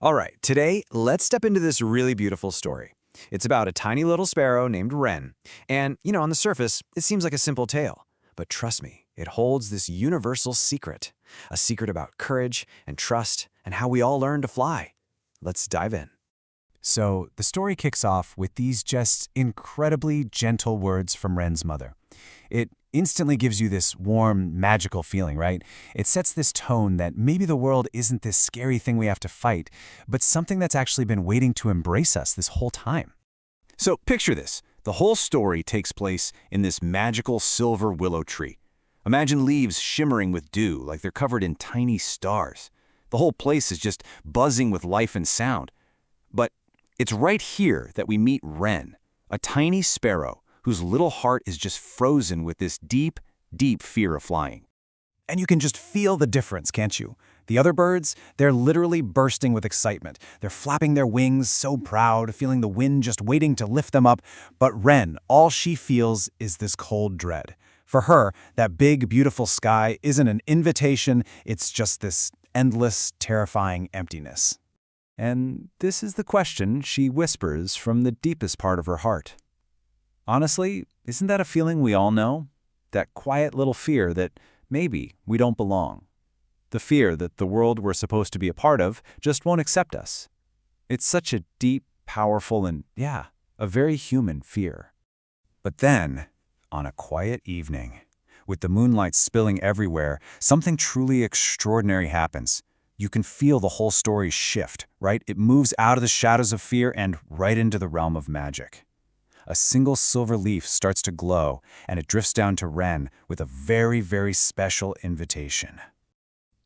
All right, today, let's step into this really beautiful story. It's about a tiny little sparrow named Wren. And, on the surface, it seems like a simple tale. But trust me, it holds this universal secret. A secret about courage and trust and how we all learn to fly. Let's dive in. So the story kicks off with these just incredibly gentle words from Wren's mother. It instantly gives you this warm, magical feeling, right? It sets this tone that maybe the world isn't this scary thing we have to fight, but something that's actually been waiting to embrace us this whole time. So picture this. The whole story takes place in this magical silver willow tree. Imagine leaves shimmering with dew like they're covered in tiny stars. The whole place is just buzzing with life and sound. But it's right here that we meet Wren, a tiny sparrow whose little heart is just frozen with this deep, deep fear of flying. And you can just feel the difference, can't you? The other birds, they're literally bursting with excitement. They're flapping their wings so proud, feeling the wind just waiting to lift them up. But Wren, all she feels is this cold dread. For her, that big, beautiful sky isn't an invitation, it's just this endless, terrifying emptiness. And this is the question she whispers from the deepest part of her heart. Honestly, isn't that a feeling we all know? That quiet little fear that maybe we don't belong. The fear that the world we're supposed to be a part of just won't accept us. It's such a deep, powerful, and a very human fear. But then, on a quiet evening, with the moonlight spilling everywhere, something truly extraordinary happens. You can feel the whole story shift, right? It moves out of the shadows of fear and right into the realm of magic. A single silver leaf starts to glow, and it drifts down to Wren with a very, very special invitation.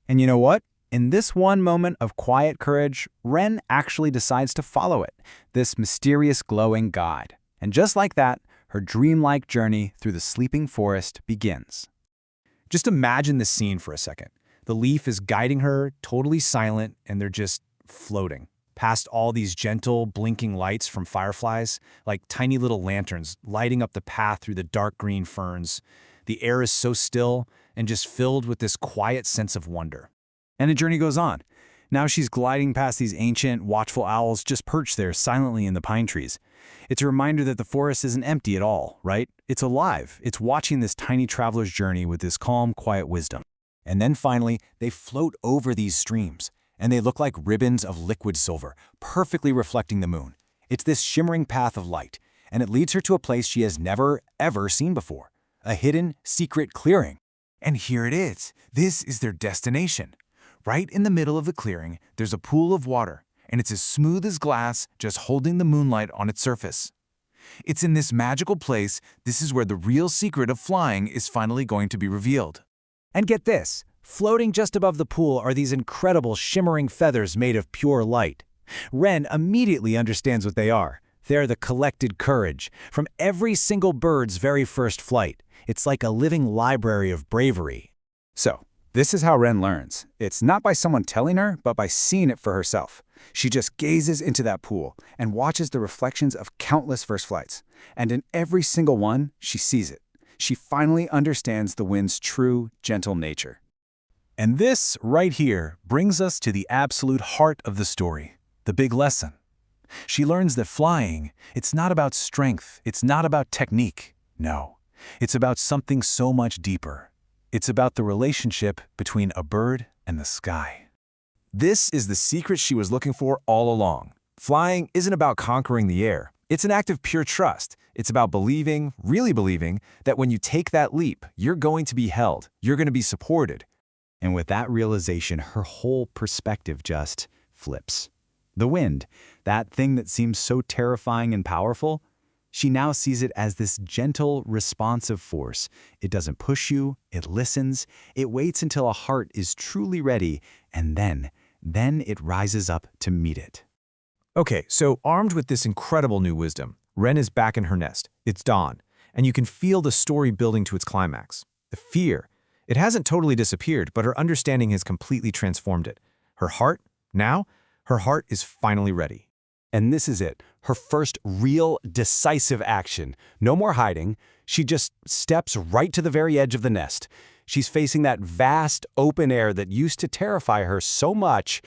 And you know what? In this one moment of quiet courage, Wren actually decides to follow it, this mysterious glowing guide. And just like that, her dreamlike journey through the sleeping forest begins. Just imagine this scene for a second. The leaf is guiding her, totally silent, and they're just floating past all these gentle, blinking lights from fireflies, like tiny little lanterns lighting up the path through the dark green ferns. The air is so still and just filled with this quiet sense of wonder. And the journey goes on. Now she's gliding past these ancient, watchful owls just perched there silently in the pine trees. It's a reminder that the forest isn't empty at all, right? It's alive. It's watching this tiny traveler's journey with this calm, quiet wisdom. And then finally, they float over these streams, and they look like ribbons of liquid silver, perfectly reflecting the moon. It's this shimmering path of light, and it leads her to a place she has never, ever seen before, a hidden, secret clearing. And here it is. This is their destination. Right in the middle of the clearing, there's a pool of water, and it's as smooth as glass, just holding the moonlight on its surface. It's in this magical place, this is where the real secret of flying is finally going to be revealed. And get this, floating just above the pool are these incredible shimmering feathers made of pure light. Wren immediately understands what they are. They're the collected courage from every single bird's very first flight. It's like a living library of bravery. So, this is how Wren learns. It's not by someone telling her, but by seeing it for herself. She just gazes into that pool and watches the reflections of countless first flights. And in every single one, she sees it. She finally understands the wind's true, gentle nature. And this, right here, brings us to the absolute heart of the story, the big lesson. She learns that flying, it's not about strength, it's not about technique. No, it's about something so much deeper. It's about the relationship between a bird and the sky. This is the secret she was looking for all along. Flying isn't about conquering the air. It's an act of pure trust. It's about believing, really believing, that when you take that leap, you're going to be held, you're going to be supported. And with that realization, her whole perspective just flips. The wind, that thing that seems so terrifying and powerful, she now sees it as this gentle, responsive force. It doesn't push you, it listens, it waits until a heart is truly ready, and then it rises up to meet it. Okay, so armed with this incredible new wisdom, Wren is back in her nest. It's dawn, and you can feel the story building to its climax. The fear, it hasn't totally disappeared, but her understanding has completely transformed it. Her heart is finally ready. And this is it, her first real, decisive action. No more hiding. She just steps right to the very edge of the nest. She's facing that vast, open air that used to terrify her so much.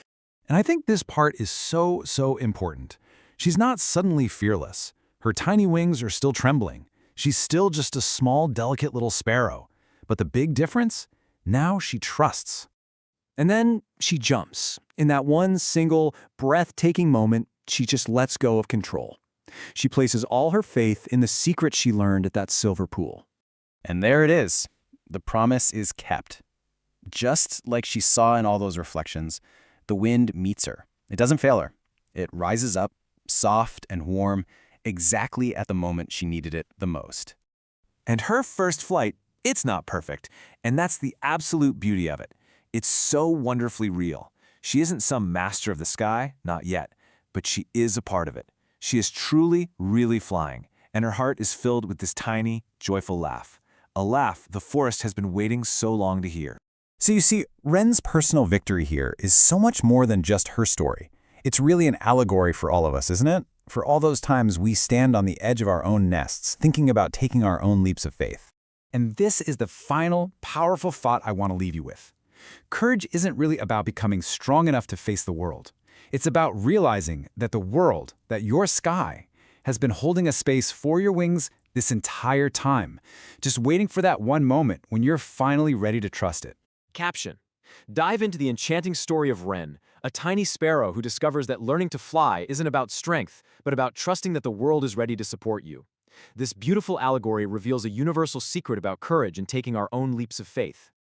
And I think this part is so important. She's not suddenly fearless. Her tiny wings are still trembling. She's still just a small, delicate little sparrow. But the big difference? Now she trusts. And then she jumps. In that one single, breathtaking moment, she just lets go of control. She places all her faith in the secret she learned at that silver pool. And there it is. The promise is kept. Just like she saw in all those reflections, the wind meets her. It doesn't fail her. It rises up, soft and warm, exactly at the moment she needed it the most. And her first flight, it's not perfect, and that's the absolute beauty of it. It's so wonderfully real. She isn't some master of the sky, not yet, but she is a part of it. She is truly, really flying, and her heart is filled with this tiny, joyful laugh. A laugh the forest has been waiting so long to hear. So you see, Wren's personal victory here is so much more than just her story. It's really an allegory for all of us, isn't it? For all those times we stand on the edge of our own nests, thinking about taking our own leaps of faith. And this is the final, powerful thought I want to leave you with. Courage isn't really about becoming strong enough to face the world. It's about realizing that the world, that your sky, has been holding a space for your wings this entire time, just waiting for that one moment when you're finally ready to trust it. Caption: dive into the enchanting story of Wren, a tiny sparrow who discovers that learning to fly isn't about strength, but about trusting that the world is ready to support you. This beautiful allegory reveals a universal secret about courage and taking our own leaps of faith.